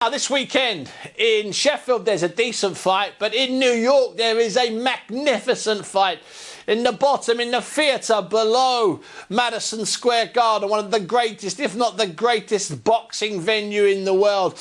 Now, this weekend in Sheffield there's a decent fight, but in New York there is a magnificent fight. In the bottom, in the theatre below Madison Square Garden, one of the greatest, if not the greatest boxing venue in the world.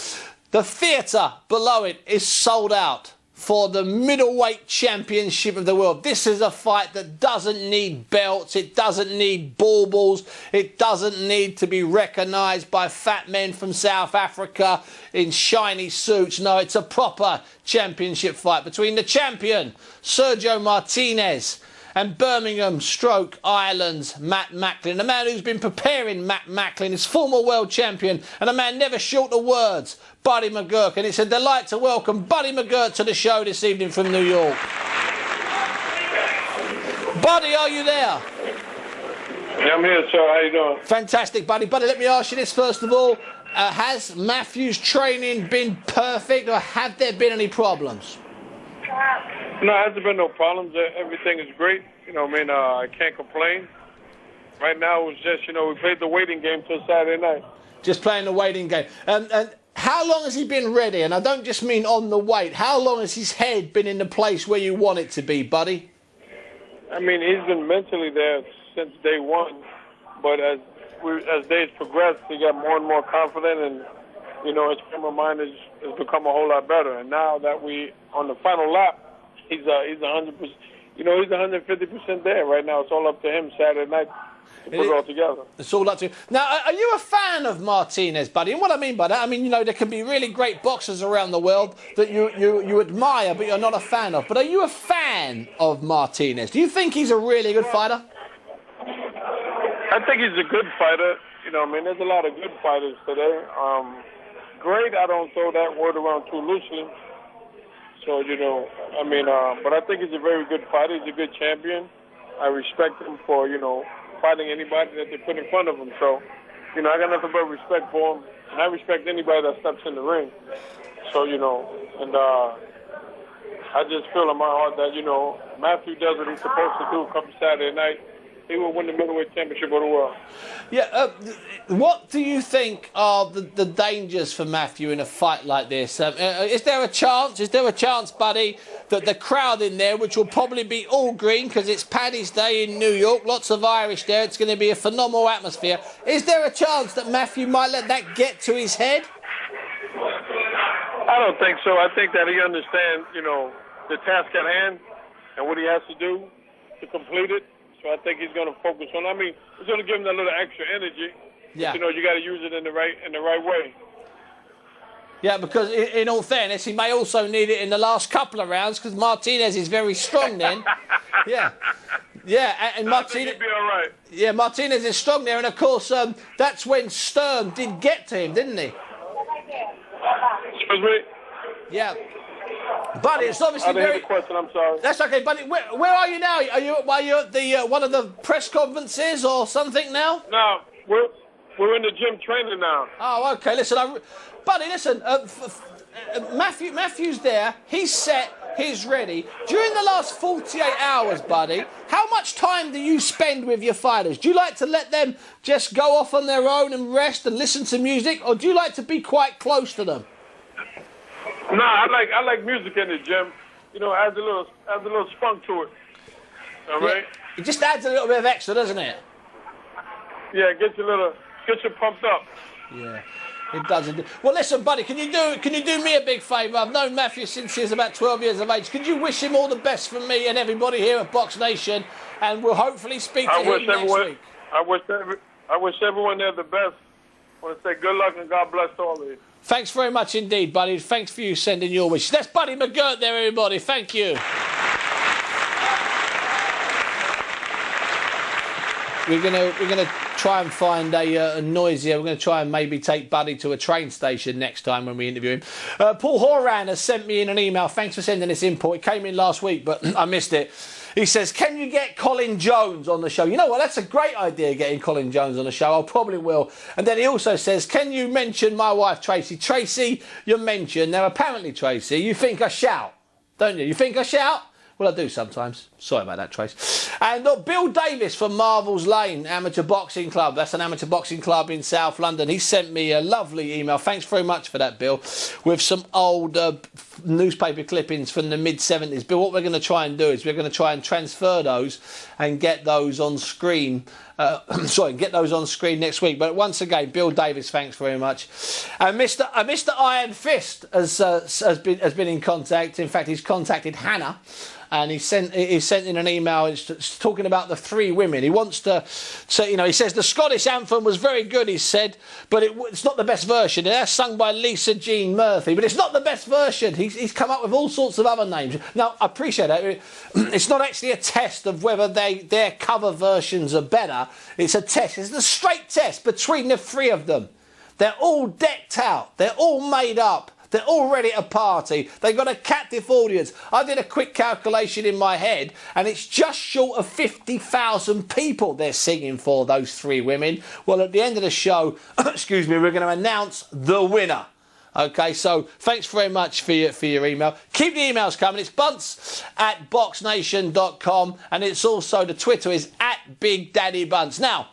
The theatre below it is sold out for the middleweight championship of the world. This is a fight that doesn't need belts, it doesn't need baubles, it doesn't need to be recognised by fat men from South Africa in shiny suits. No, it's a proper championship fight between the champion, Sergio Martinez, and Birmingham/Ireland's Matt Macklin, the man who's been preparing Matt Macklin, his former world champion, and a man never short of words, Buddy McGirt. And it's a delight to welcome Buddy McGirt to the show this evening from New York. Buddy, are you there? Yeah, I'm here, sir. How you doing? Fantastic, Buddy. Buddy, let me ask you this first of all. Has Matthew's training been perfect, or have there been any problems? No, there hasn't been no problems. Everything is great. I can't complain. Right now, it was just, we played the waiting game till Saturday night. Just playing the waiting game. And how long has he been ready? And I don't just mean on the weight. How long has his head been in the place where you want it to be, Buddy? He's been mentally there since day one. But as days progress, he got more and more confident, and his frame of mind has become a whole lot better. And now that we on the final lap, he's 100%. He's 150% there right now. It's all up to him Saturday night to put it all together. It's all up to you. Now, are you a fan of Martinez, Buddy? And what I mean by that, there can be really great boxers around the world that you admire, but you're not a fan of. But are you a fan of Martinez? Do you think he's a really good fighter? I think he's a good fighter. There's a lot of good fighters today. Great, I don't throw that word around too loosely. So, but I think he's a very good fighter. He's a good champion. I respect him for, fighting anybody that they put in front of him. So, I got nothing but respect for him. And I respect anybody that steps in the ring. So, and I just feel in my heart that, Matthew does what he's supposed to do come Saturday night. He will win the middleweight championship of the world. Yeah, what do you think are the dangers for Matthew in a fight like this? Is there a chance, Buddy, that the crowd in there, which will probably be all green because it's Paddy's Day in New York, lots of Irish there, it's going to be a phenomenal atmosphere. Is there a chance that Matthew might let that get to his head? I don't think so. I think that he understands, the task at hand and what he has to do to complete it. So I think he's going to focus on. It's going to give him a little extra energy. Yeah. But, you got to use it in the right way. Yeah, because in all fairness, he may also need it in the last couple of rounds because Martinez is very strong then. Yeah. Yeah, and Martinez. Be all right. Yeah, Martinez is strong there, and of course that's when Stern did get to him, didn't he? Excuse me. Yeah. Buddy, it's obviously very... I didn't hear the question, I'm sorry. That's okay, Buddy. Where are you now? Are you at the one of the press conferences or something now? No, we're in the gym training now. Oh, okay. Listen, Buddy, listen. Matthew's there. He's set. He's ready. During the last 48 hours, Buddy, how much time do you spend with your fighters? Do you like to let them just go off on their own and rest and listen to music, or do you like to be quite close to them? No, I like music in the gym. Adds a little spunk to it. All right. It just adds a little bit of extra, doesn't it? Yeah, gets you pumped up. Yeah, it does. Well, listen, Buddy, can you do me a big favour? I've known Matthew since he was about 12 years of age. Could you wish him all the best from me and everybody here at Box Nation, and we'll hopefully speak to him next week. I wish everyone there the best. I want to say good luck and God bless all of you. Thanks very much indeed, Buddy. Thanks for you sending your wishes. That's Buddy McGirt there, everybody. Thank you. We're gonna try and find a noisier. We're going to try and maybe take Buddy to a train station next time when we interview him. Paul Horan has sent me in an email. Thanks for sending this in, Paul. It came in last week, but I missed it. He says, can you get Colin Jones on the show? You know what? That's a great idea, getting Colin Jones on the show. I probably will. And then he also says, can you mention my wife, Tracy? Tracy, you mentioned. Now, apparently, Tracy, you think I shout, don't you? You think I shout? Well, I do sometimes. Sorry about that, Trace. And look, Bill Davis from Marvel's Lane Amateur Boxing Club. That's an amateur boxing club in South London. He sent me a lovely email. Thanks very much for that, Bill. With some old newspaper clippings from the mid-70s. Bill, what we're going to try and do is we're going to try and transfer those and get those on screen. Get those on screen next week. But once again, Bill Davis, thanks very much. And Mr. Iron Fist has been in contact. In fact, he's contacted Hannah, and he sent in an email. It's talking about the three women. He wants to say, he says the Scottish anthem was very good. He said, but it's not the best version. That's sung by Lisa Jean Murphy, but it's not the best version. He's come up with all sorts of other names. Now, I appreciate that. It's not actually a test of whether their cover versions are better. It's a test. It's a straight test between the three of them. They're all decked out. They're all made up. They're all ready to party. They've got a captive audience. I did a quick calculation in my head, and it's just short of 50,000 people they're singing for, those three women. Well, at the end of the show, excuse me, we're going to announce the winner. Okay, so thanks very much for your email. Keep the emails coming. It's bunce@boxnation.com, and it's also, the Twitter is @BigDaddyBunce. Now,